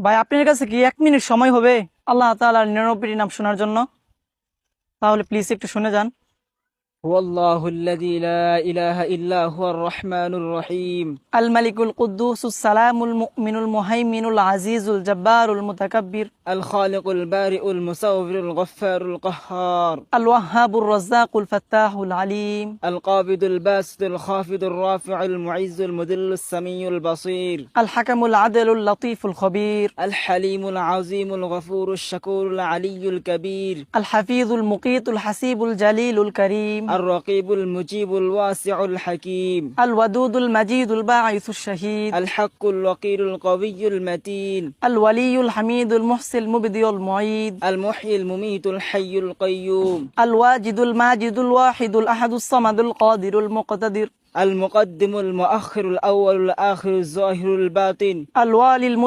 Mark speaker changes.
Speaker 1: ভাই আপনার কাছে কি 1 মিনিট সময় হবে আল্লাহ তাআলার 99টি নাম শোনার জন্য? তাহলে প্লিজ একটু শুনে যান।
Speaker 2: هو الله الذي لا إله إلا هو الرحمن الرحيم.
Speaker 1: আল মালিকুল কুদ্দুসুস সালামুল মুমিনুল মুহাইমিনুল আজিজুল জাব্বারুল মুতাকাব্বির।
Speaker 2: الخالق البارئ المصور الغفار القهار.
Speaker 1: আল ওয়াহ্হাবুর রাজ্জাকুল ফাত্তাহুল আলিম।
Speaker 2: القابض الباسط الخافض الرافع المعز المذل السميع البصير.
Speaker 1: আল হাকামুল আদলুল লতীফুল খবীর।
Speaker 2: الحليم العظيم الغفور الشكور العلي الكبير.
Speaker 1: আল হাফিজুল মুকিতুল হাসিবুল জালিলুল করিম।
Speaker 2: الرقيب المجيب الواسع الحكيم.
Speaker 1: আল ওয়াদুদুল মাজিদুল বাঈসুশ শাহীদ।
Speaker 2: الحق الوقير القوي المتين.
Speaker 1: আল ওয়ালিয়ুল হামিদুল মুহসিল মুবদিউল মুঈদ।
Speaker 2: المحيي المميت الحي القيوم.
Speaker 1: আল ওয়াজিদুল মাজিদুল ওয়াহিদুল আহাদুস সামাদুল কাদিরুল মুকতাদির।
Speaker 2: المقدم المؤخر الأول الآخر الظاهر الباطن.
Speaker 1: আল ওয়ালিল